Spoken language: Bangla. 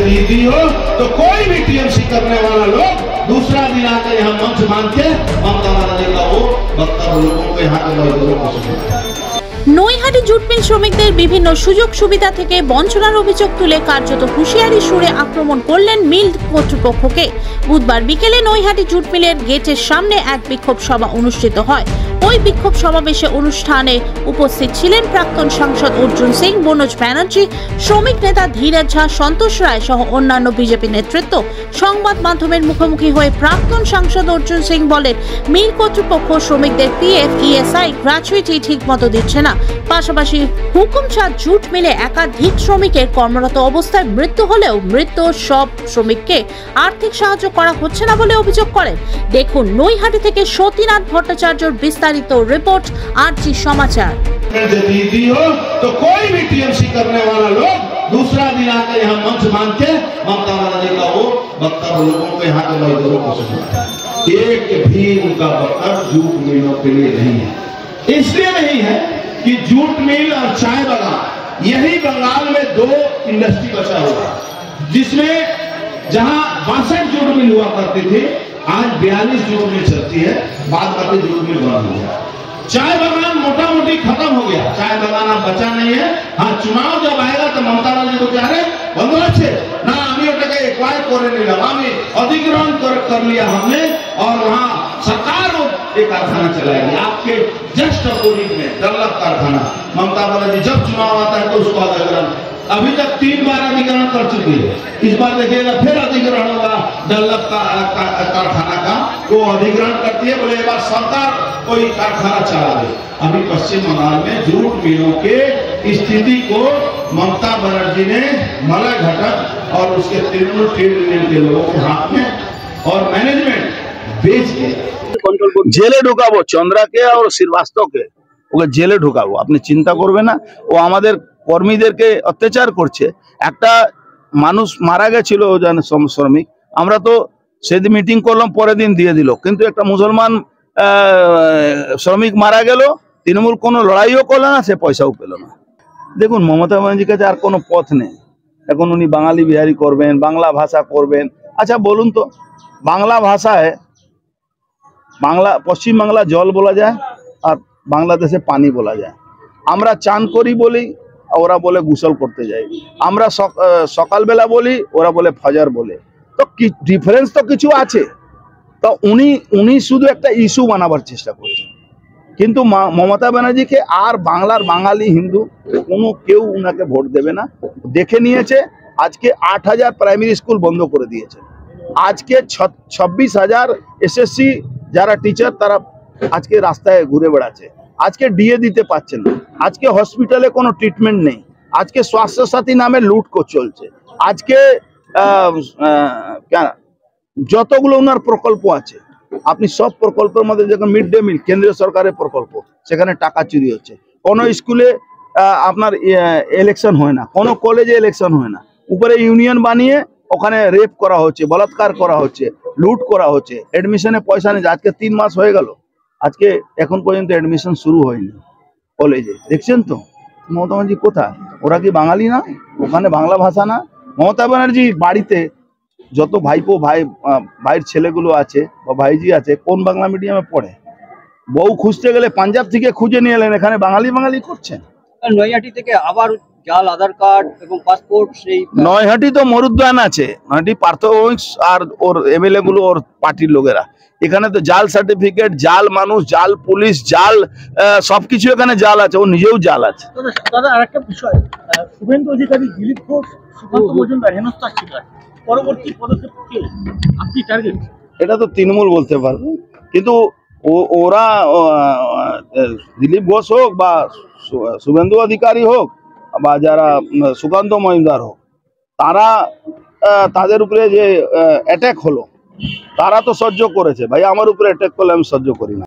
जीती हो तो कोई भी टीएमसी करने वाला लोग दूसरा दिन आकर यहाँ मंच मान के ममता बनर्जी का वो वक्तव्य लोगों को यहाँ के मजदूरों को सुना। নৈহাটি জুট মিল শ্রমিকদের বিভিন্ন সুযোগ সুবিধা থেকে বঞ্চনার অভিযোগ তুলে কার্যত হুঁশিয়ারি সুরে আক্রমণ করলেন মিল কর্তৃপক্ষকে। বুধবার বিকেলে নৈহাটি জুট মিলের গেটের সামনে এক বিক্ষোভ সভা অনুষ্ঠিত হয়। ওই বিক্ষোভ সমাবেশে অনুষ্ঠানে উপস্থিত ছিলেন প্রাক্তন সাংসদ অর্জুন সিং, মনোজ ব্যানার্জি, শ্রমিক নেতা ধীরজ ঝা, সন্তোষ রায় সহ অন্যান্য বিজেপি নেতৃত্ব। সংবাদ মাধ্যমের মুখোমুখি হয়ে প্রাক্তন সাংসদ অর্জুন সিং বলেন, মিল কর্তৃপক্ষ শ্রমিকদের পিএফ, ইএসআই, গ্র্যাচুইটি ঠিক মতো দিচ্ছে না। পাশাপাশি হুকুমচাঁদ জুট মিলে একাধিক শ্রমিকের কর্মরত অবস্থায় মৃত্যু হলেও মৃত সব শ্রমিককে আর্থিক সাহায্য করা হচ্ছে না বলে অভিযোগ করেন। দেখুন নৈহাটি থেকে সতীনাথ ভট্টাচার্যর বিস্তারিত রিপোর্ট, আরজি সমাচার। जीती हो तो कोई भी टीएमसी करने वाला लोग दूसरा दिन आकर यहाँ मंच मान के ममता बनर्जी का वो वक्तव्य लोगों को यहाँ के मजदूरों को सुना। एक भी उनका वक्तव्य जूट मिलों के लिए नहीं है। इसलिए नहीं है कि जूट मिल और चाय बागान यही बंगाल में दो इंडस्ट्री बचा हुआ, जिसमें जहां 62 जूट मिल हुआ करती थी, आज 42 जूट मिल चलती है, बाद बाकी जूट मिल बंद हो गया। चाय बागान मोटा मोटी खत्म हो गया, चाय बागान अब बचा नहीं है। हाँ, चुनाव जब आएगा तो ममता बनर्जी को क्या है बंद अच्छे ना हमें एक्वायर कर अधिग्रहण कर लिया हमने, और वहां सरकार एक कारखाना चलाएगी आपके जस्ट अपोजिट में डल्लभ कारखाना। ममता बनर्जी जब चुनाव आता है तो उसको अधिग्रहण, अभी तक 3 बार अधिग्रहण कर चुकी है, इस बार देखिएगा फिर अधिग्रहण होगा डल्लभ कारखाना का, वो अधिग्रहण करती है, बोले एक बार सरकार कोई कारखाना चला दे। अभी पश्चिम बंगाल में जूट मिलों के स्थिति को ममता बनर्जी ने मलय घटक और उसके तृणमूल ट्रेड यूनियन के लोगों के हाथ में और मैनेजमेंट बेच दिया। জেলে ঢুকাবো চন্দ্রাকে আর শ্রীবাস্তবকে, ওকে জেলে ঢুকাবো। আপনি চিন্তা করবেন না, ও আমাদের কর্মীদেরকে অত্যাচার করছে। একটা মানুষ মারা গেছিল শ্রমিক, আমরা তো সেদিন মিটিং করলাম, পরের দিন দিয়ে দিল, কিন্তু একটা মুসলমান শ্রমিক মারা গেল, তৃণমূল কোনো লড়াইও করলো না, সে পয়সাও পেল না। দেখুন মমতা ব্যানার্জির কাছে আর কোনো পথ নেই, এখন উনি বাঙালি বিহারি করবেন, বাংলা ভাষা করবেন। আচ্ছা বলুন তো, বাংলা ভাষায় বাংলা পশ্চিম বাংলা জল বলা যায় আর বাংলাদেশে পানি বলা যায়। আমরা চান করি বলি, ওরা বলে গোসল করতে যাই। আমরা সকালবেলা বলি, ওরা বলে ফজর বলে। তো কি ডিফারেন্স তো কিছু আছে। তো উনি শুধু একটা ইস্যু বানাবার চেষ্টা করছেন, কিন্তু মমতা ব্যানার্জিকে আর বাংলার বাঙালি হিন্দু কোনো কেউ উনাকে ভোট দেবে না। দেখে নিয়েছে, আজকে 8000 প্রাইমারি স্কুল বন্ধ করে দিয়েছে, আজকে 26,000 এসএসসি যারা টিচার তারা আজকে রাস্তায় ঘুরে বেড়াচ্ছে, আজকে ডিএ দিতে পারছেন না, আজকে হসপিটালে কোনো ট্রিটমেন্ট নেই, আজকে স্বাস্থ্য সাথী নামে লুট চলছে, আজকে যতগুলো ওনার প্রকল্প আছে, আপনি সব প্রকল্পের মধ্যে যেমন মিড ডে মিল কেন্দ্রীয় সরকারের প্রকল্প, সেখানে টাকা চুরি হচ্ছে। কোনো স্কুলে আপনার ইলেকশন হয় না, কোনো কলেজে ইলেকশন হয় না, উপরে ইউনিয়ন বানিয়ে ওখানে রেপ করা হচ্ছে, বলাৎকার করা হচ্ছে, লুট করা হচ্ছে, এডমিশনে পয়সা নেই। আজকে 3 মাস হয়ে গেল, আজকে এখন পর্যন্ত এডমিশন শুরু হয়নি কলেজে। দেখছেন তো মমতা ব্যানার্জি কোথায়? ওরা কি বাঙালি না? ওখানে বাংলা ভাষা না? মমতা ব্যানার্জি বাড়িতে যত ভাইপো ভাইয়ের ছেলেগুলো আছে বা ভাইজি আছে, কোন বাংলা মিডিয়ামে পড়ে? বউ খুঁজতে গেলে পাঞ্জাব থেকে খুঁজে নিয়ে এলেন, এখানে বাঙালি করছেন। নৈহাটি থেকে আবার জাল আধার কার্ড এবং পাসপোর্ট, সেই নৈহাটি তো মরুদ্যান আছে, নৈহাটি পার্থ আর ওর এমএলএ গুলো, ওর পার্টির লোকেরা। এখানে তো জাল সার্টিফিকেট, জাল মানুষ, জাল পুলিশ, জাল সবকিছু এখানে জাল আছে, ও নিজেও জাল আছে। দাদা আরেকটা বিষয়, শুভেন্দু অধিকারী, দিলীপ ঘোষ, সুকান্ত মজুমদার হেনস্থার শিকার, পরবর্তী পদক্ষেপ কি আপনি টার্গেট? এটা তো তৃণমূল বলতে পারবে, কিন্তু ওরা দিলীপ ঘোষ হোক বা শুভেন্দু অধিকারী হোক বা যারা সুকান্ত মজুমদার হোক, তারা তাদের উপরে যে অ্যাটাক হলো, তারা তো সহ্য করেছে। ভাই আমার উপরে অ্যাটাক করলে আমি সহ্য করি না।